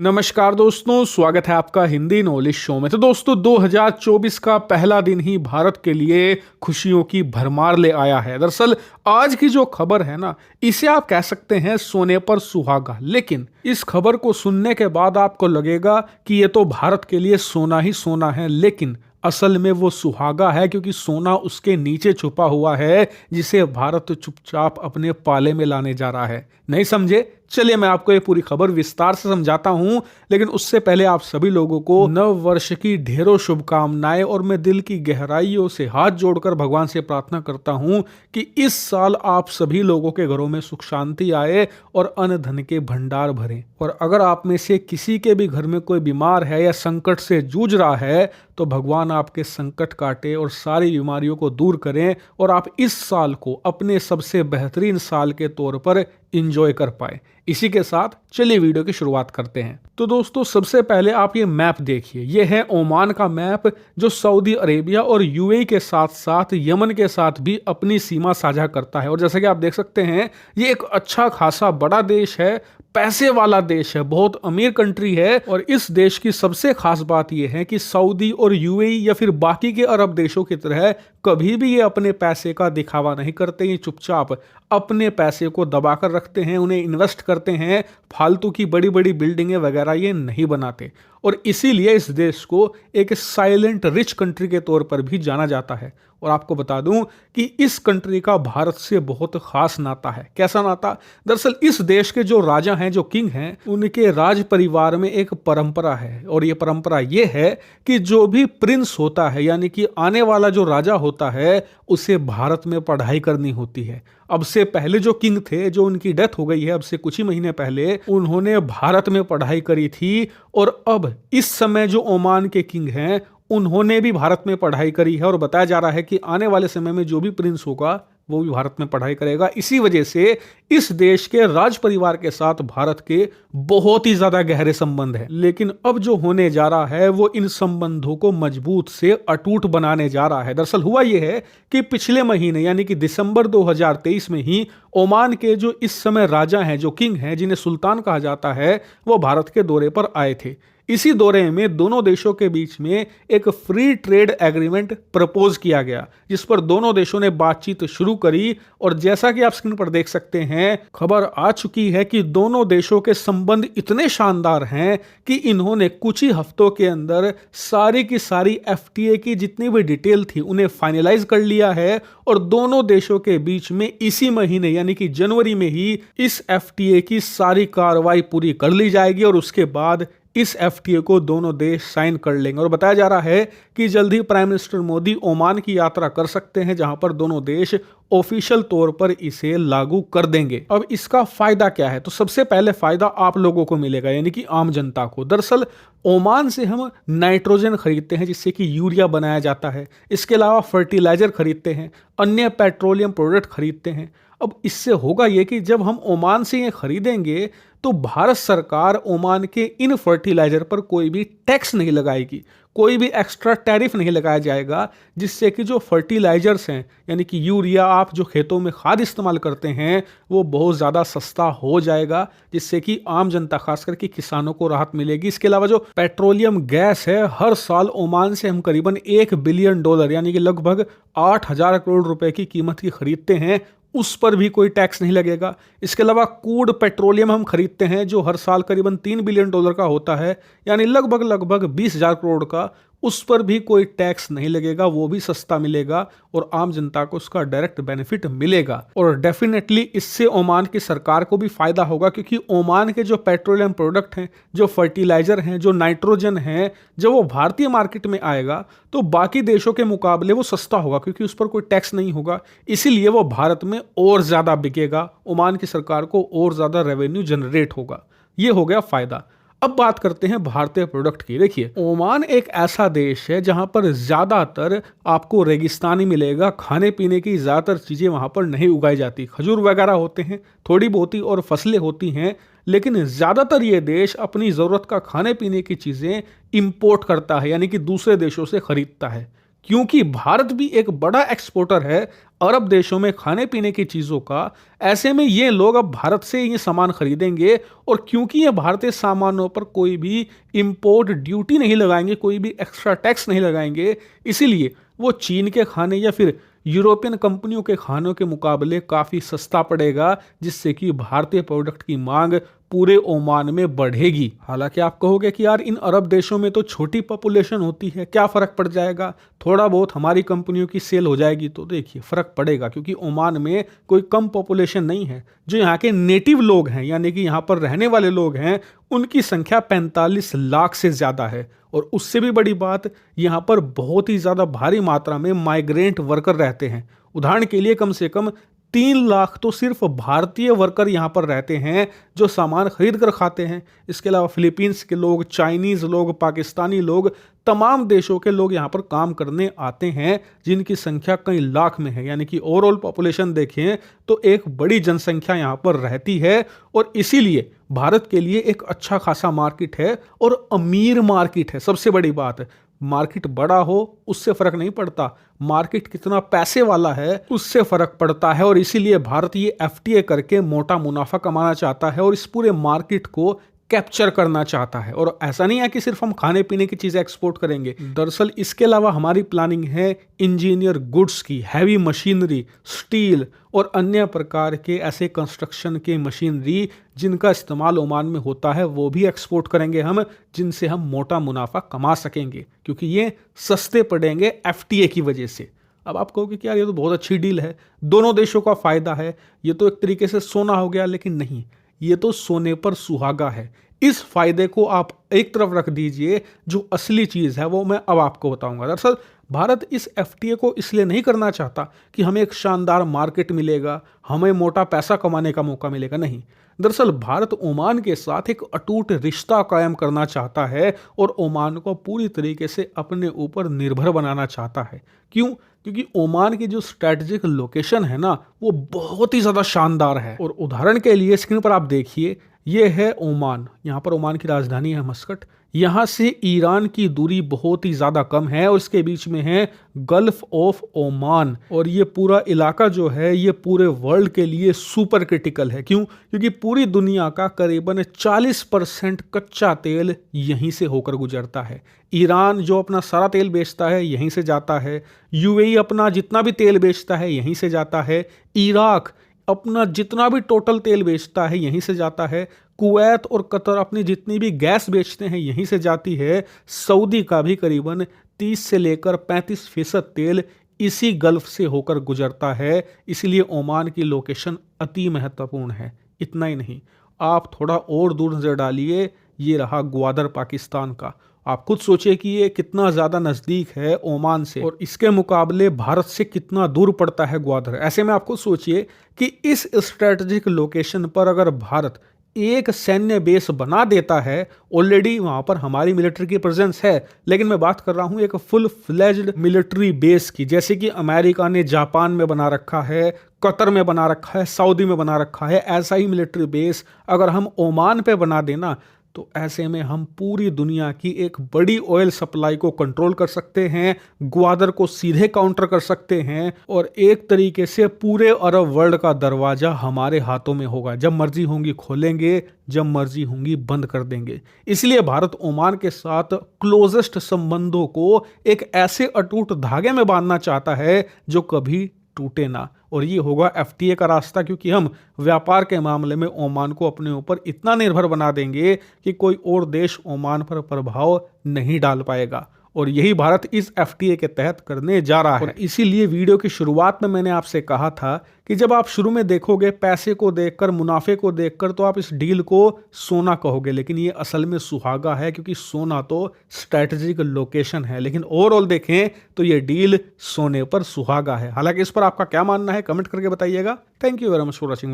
नमस्कार दोस्तों, स्वागत है आपका हिंदी नॉलेज शो में। तो दोस्तों 2024 का पहला दिन ही भारत के लिए खुशियों की भरमार ले आया है। दरअसल आज की जो खबर है ना, इसे आप कह सकते हैं सोने पर सुहागा। लेकिन इस खबर को सुनने के बाद आपको लगेगा कि ये तो भारत के लिए सोना ही सोना है, लेकिन असल में वो सुहागा है, क्योंकि सोना उसके नीचे छुपा हुआ है जिसे भारत चुपचाप अपने पाले में लाने जा रहा है। नहीं समझे? चलिए मैं आपको ये पूरी खबर विस्तार से समझाता हूं, लेकिन उससे पहले आप सभी लोगों को नव वर्ष की ढेरों शुभकामनाएं। और मैं दिल की गहराइयों से हाथ जोड़कर भगवान से प्रार्थना करता हूं कि इस साल आप सभी लोगों के घरों में सुख शांति आए और अन्न धन के भंडार भरें। और अगर आप में से किसी के भी घर में कोई बीमार है या संकट से जूझ रहा है, तो भगवान आपके संकट काटे और सारी बीमारियों को दूर करें और आप इस साल को अपने सबसे बेहतरीन साल के तौर पर एंजॉय कर पाए। इसी के साथ चलिए वीडियो की शुरुआत करते हैं। तो दोस्तों सबसे पहले आप ये मैप देखिए। ये है ओमान का मैप, जो सऊदी अरेबिया और यूएई के साथ साथ यमन के साथ भी अपनी सीमा साझा करता है। और जैसा कि आप देख सकते हैं, ये एक अच्छा खासा बड़ा देश है, पैसे वाला देश है, बहुत अमीर कंट्री है। और इस देश की सबसे खास बात यह है कि सऊदी और यूएई या फिर बाकी के अरब देशों की तरह कभी भी ये अपने पैसे का दिखावा नहीं करते। ये चुपचाप अपने पैसे को दबाकर रखते हैं, उन्हें इन्वेस्ट करते हैं, फालतू की बड़ी बड़ी बिल्डिंगें वगैरह ये नहीं बनाते। और इसीलिए इस देश को एक साइलेंट रिच कंट्री के तौर पर भी जाना जाता है। और आपको बता दूं कि इस कंट्री का भारत से बहुत खास नाता है। कैसा नाता? दरअसल इस देश के जो राजा हैं, जो किंग हैं, उनके राज परिवार में एक परंपरा है। और ये परंपरा ये है कि जो भी प्रिंस होता है, यानी कि आने वाला जो राजा होता है, उसे भारत में पढ़ाई करनी होती है। अब से पहले जो किंग थे, जो उनकी डेथ हो गई है अब से कुछ ही महीने पहले, उन्होंने भारत में पढ़ाई करी थी। और अब इस समय जो ओमान के किंग हैं, उन्होंने भी भारत में पढ़ाई करी है। और बताया जा रहा है कि आने वाले समय में जो भी प्रिंस होगा वो भी भारत में पढ़ाई करेगा। इसी वजह से इस देश के राज परिवार के साथ भारत के बहुत ही ज्यादा गहरे संबंध है। लेकिन अब जो होने जा रहा है वो इन संबंधों को मजबूत से अटूट बनाने जा रहा है। दरअसल हुआ यह है कि पिछले महीने यानी कि दिसंबर 2023 में ही ओमान के जो इस समय राजा हैं, जो किंग हैं, जिन्हें सुल्तान कहा जाता है, वो भारत के दौरे पर आए थे। इसी दौरे में दोनों देशों के बीच में एक फ्री ट्रेड एग्रीमेंट प्रपोज किया गया, जिस पर दोनों देशों ने बातचीत शुरू करी। और जैसा कि आप स्क्रीन पर देख सकते हैं, खबर आ चुकी है कि दोनों देशों के संबंध इतने शानदार हैं कि इन्होंने कुछ ही हफ्तों के अंदर सारी की सारी एफटीए की जितनी भी डिटेल थी उन्हें फाइनलाइज कर लिया है। और दोनों देशों के बीच में इसी महीने यानी कि जनवरी में ही इस एफटीए की सारी कार्रवाई पूरी कर ली जाएगी। और उसके बाद इस एफटीए को दोनों देश साइन कर लेंगे। और बताया जा रहा है कि जल्द ही प्राइम मिनिस्टर मोदी ओमान की यात्रा कर सकते हैं, जहां पर दोनों देश ऑफिशियल तौर पर इसे लागू कर देंगे। अब इसका फायदा क्या है? तो सबसे पहले फायदा आप लोगों को मिलेगा, यानी कि आम जनता को। दरअसल ओमान से हम नाइट्रोजन खरीदते हैं, जिससे कि यूरिया बनाया जाता है। इसके अलावा फर्टिलाइजर खरीदते हैं, अन्य पेट्रोलियम प्रोडक्ट खरीदते हैं। अब इससे होगा ये कि जब हम ओमान से ये खरीदेंगे तो भारत सरकार ओमान के इन फर्टिलाइजर पर कोई भी टैक्स नहीं लगाएगी, कोई भी एक्स्ट्रा टैरिफ नहीं लगाया जाएगा, जिससे कि जो फर्टिलाइजर्स हैं, यानी कि यूरिया आप जो खेतों में खाद इस्तेमाल करते हैं, वो बहुत ज़्यादा सस्ता हो जाएगा, जिससे कि आम जनता खास करके किसानों को राहत मिलेगी। इसके अलावा जो पेट्रोलियम गैस है, हर साल ओमान से हम करीबन $1 बिलियन यानी कि लगभग 8,000 करोड़ रुपए की कीमत की खरीदते हैं, उस पर भी कोई टैक्स नहीं लगेगा। इसके अलावा क्रूड पेट्रोलियम हम खरीदते हैं, जो हर साल करीबन $3 बिलियन का होता है, यानी लगभग 20,000 करोड़ का, उस पर भी कोई टैक्स नहीं लगेगा, वो भी सस्ता मिलेगा और आम जनता को उसका डायरेक्ट बेनिफिट मिलेगा। और डेफिनेटली इससे ओमान की सरकार को भी फायदा होगा, क्योंकि ओमान के जो पेट्रोलियम प्रोडक्ट हैं, जो फर्टिलाइजर हैं, जो नाइट्रोजन है, जब वो भारतीय मार्केट में आएगा तो बाकी देशों के मुकाबले वो सस्ता होगा, क्योंकि उस पर कोई टैक्स नहीं होगा। इसीलिए वो भारत में और ज्यादा बिकेगा, ओमान की सरकार को और ज्यादा रेवेन्यू जनरेट होगा। ये हो गया फायदा। अब बात करते हैं भारतीय प्रोडक्ट की। देखिए, ओमान एक ऐसा देश है जहां पर ज्यादातर आपको रेगिस्तानी मिलेगा, खाने पीने की ज्यादातर चीजें वहां पर नहीं उगाई जाती। खजूर वगैरह होते हैं थोड़ी बहुती और फसलें होती हैं, लेकिन ज्यादातर ये देश अपनी जरूरत का खाने पीने की चीजें इंपोर्ट करता है, यानी कि दूसरे देशों से खरीदता है। क्योंकि भारत भी एक बड़ा एक्सपोर्टर है अरब देशों में खाने पीने की चीज़ों का। ऐसे में ये लोग अब भारत से ये सामान खरीदेंगे, और क्योंकि ये भारतीय सामानों पर कोई भी इंपोर्ट ड्यूटी नहीं लगाएंगे, कोई भी एक्स्ट्रा टैक्स नहीं लगाएंगे, इसीलिए वो चीन के खाने या फिर यूरोपियन कंपनियों के खानों के मुकाबले काफ़ी सस्ता पड़ेगा, जिससे कि भारतीय प्रोडक्ट की मांग पूरे ओमान में बढ़ेगी। हालांकि आप कहोगे कि यार इन अरब देशों में तो छोटी पॉपुलेशन होती है, क्या फ़र्क पड़ जाएगा, थोड़ा बहुत हमारी कंपनियों की सेल हो जाएगी। तो देखिए फ़र्क पड़ेगा, क्योंकि ओमान में कोई कम पॉपुलेशन नहीं है। जो यहाँ के नेटिव लोग हैं, यानी कि यहाँ पर रहने वाले लोग हैं, उनकी संख्या 45 लाख से ज़्यादा है। और उससे भी बड़ी बात, यहाँ पर बहुत ही ज़्यादा भारी मात्रा में माइग्रेंट वर्कर रहते हैं। उदाहरण के लिए कम से कम 3 लाख तो सिर्फ भारतीय वर्कर यहाँ पर रहते हैं जो सामान खरीद कर खाते हैं। इसके अलावा फिलीपींस के लोग, चाइनीज़ लोग, पाकिस्तानी लोग, तमाम देशों के लोग यहाँ पर काम करने आते हैं, जिनकी संख्या कई लाख में है। यानी कि ओवरऑल पॉपुलेशन देखें तो एक बड़ी जनसंख्या यहाँ पर रहती है, और इसीलिए भारत के लिए एक अच्छा खासा मार्केट है और अमीर मार्केट है। सबसे बड़ी बात, मार्केट बड़ा हो उससे फर्क नहीं पड़ता, मार्केट कितना पैसे वाला है उससे फर्क पड़ता है। और इसीलिए भारत ये एफटीए करके मोटा मुनाफा कमाना चाहता है और इस पूरे मार्केट को कैप्चर करना चाहता है। और ऐसा नहीं है कि सिर्फ हम खाने पीने की चीजें एक्सपोर्ट करेंगे, दरअसल इसके अलावा हमारी प्लानिंग है इंजीनियर गुड्स की, हैवी मशीनरी, स्टील और अन्य प्रकार के ऐसे कंस्ट्रक्शन के मशीनरी जिनका इस्तेमाल ओमान में होता है, वो भी एक्सपोर्ट करेंगे हम, जिनसे हम मोटा मुनाफा कमा सकेंगे, क्योंकि ये सस्ते पड़ेंगे एफटीए की वजह से। अब आप कहोगे कि यार ये तो बहुत अच्छी डील है, दोनों देशों का फायदा है, ये तो एक तरीके से सोना हो गया। लेकिन नहीं, ये तो सोने पर सुहागा है। इस फायदे को आप एक तरफ रख दीजिए, जो असली चीज़ है वो मैं अब आपको बताऊंगा। दरअसल भारत इस एफटीए को इसलिए नहीं करना चाहता कि हमें एक शानदार मार्केट मिलेगा, हमें मोटा पैसा कमाने का मौका मिलेगा, नहीं। दरअसल भारत ओमान के साथ एक अटूट रिश्ता कायम करना चाहता है और ओमान को पूरी तरीके से अपने ऊपर निर्भर बनाना चाहता है। क्यों? क्योंकि ओमान की जो स्ट्रैटेजिक लोकेशन है ना, वो बहुत ही ज़्यादा शानदार है। और उदाहरण के लिए स्क्रीन पर आप देखिए, ये है ओमान, यहाँ पर ओमान की राजधानी है मस्कट। यहाँ से ईरान की दूरी बहुत ही ज़्यादा कम है और इसके बीच में है गल्फ ऑफ ओमान। और ये पूरा इलाका जो है ये पूरे वर्ल्ड के लिए सुपर क्रिटिकल है। क्यों? क्योंकि पूरी दुनिया का करीबन 40% कच्चा तेल यहीं से होकर गुजरता है। ईरान जो अपना सारा तेल बेचता है यहीं से जाता है, यूएई अपना जितना भी तेल बेचता है यहीं से जाता है, इराक अपना जितना भी टोटल तेल बेचता है यहीं से जाता है, कुवैत और कतर अपनी जितनी भी गैस बेचते हैं यहीं से जाती है, सऊदी का भी करीबन 30 से लेकर 35% तेल इसी गल्फ से होकर गुजरता है। इसलिए ओमान की लोकेशन अति महत्वपूर्ण है। इतना ही नहीं, आप थोड़ा और दूर नजर डालिए, ये रहा ग्वादर पाकिस्तान का। आप खुद सोचिए कि ये कितना ज़्यादा नज़दीक है ओमान से, और इसके मुकाबले भारत से कितना दूर पड़ता है ग्वादर। ऐसे में आप खुद सोचिए कि इस स्ट्रेटेजिक लोकेशन पर अगर भारत एक सैन्य बेस बना देता है, ऑलरेडी वहाँ पर हमारी मिलिट्री की प्रेजेंस है, लेकिन मैं बात कर रहा हूँ एक फुल फ्लेज्ड मिलिट्री बेस की, जैसे कि अमेरिका ने जापान में बना रखा है, कतर में बना रखा है, सऊदी में बना रखा है, ऐसा ही मिलिट्री बेस अगर हम ओमान पे बना देना, तो ऐसे में हम पूरी दुनिया की एक बड़ी ऑयल सप्लाई को कंट्रोल कर सकते हैं, ग्वादर को सीधे काउंटर कर सकते हैं, और एक तरीके से पूरे अरब वर्ल्ड का दरवाजा हमारे हाथों में होगा। जब मर्जी होंगी खोलेंगे, जब मर्जी होंगी बंद कर देंगे। इसलिए भारत ओमान के साथ क्लोजेस्ट संबंधों को एक ऐसे अटूट धागे में बांधना चाहता है जो कभी टूटे ना, और ये होगा एफटीए का रास्ता। क्योंकि हम व्यापार के मामले में ओमान को अपने ऊपर इतना निर्भर बना देंगे कि कोई और देश ओमान पर प्रभाव नहीं डाल पाएगा, और यही भारत इस एफटीए के तहत करने जा रहा है। और इसीलिए वीडियो की शुरुआत में मैंने आपसे कहा था कि जब आप शुरू में देखोगे पैसे को देखकर, मुनाफे को देखकर, तो आप इस डील को सोना कहोगे, लेकिन ये असल में सुहागा है, क्योंकि सोना तो स्ट्रैटेजिक लोकेशन है, लेकिन ओवरऑल देखें तो ये डील सोने पर सुहागा है। हालांकि इस पर आपका क्या मानना है कमेंट करके बताइएगा। Thank you very much for watching.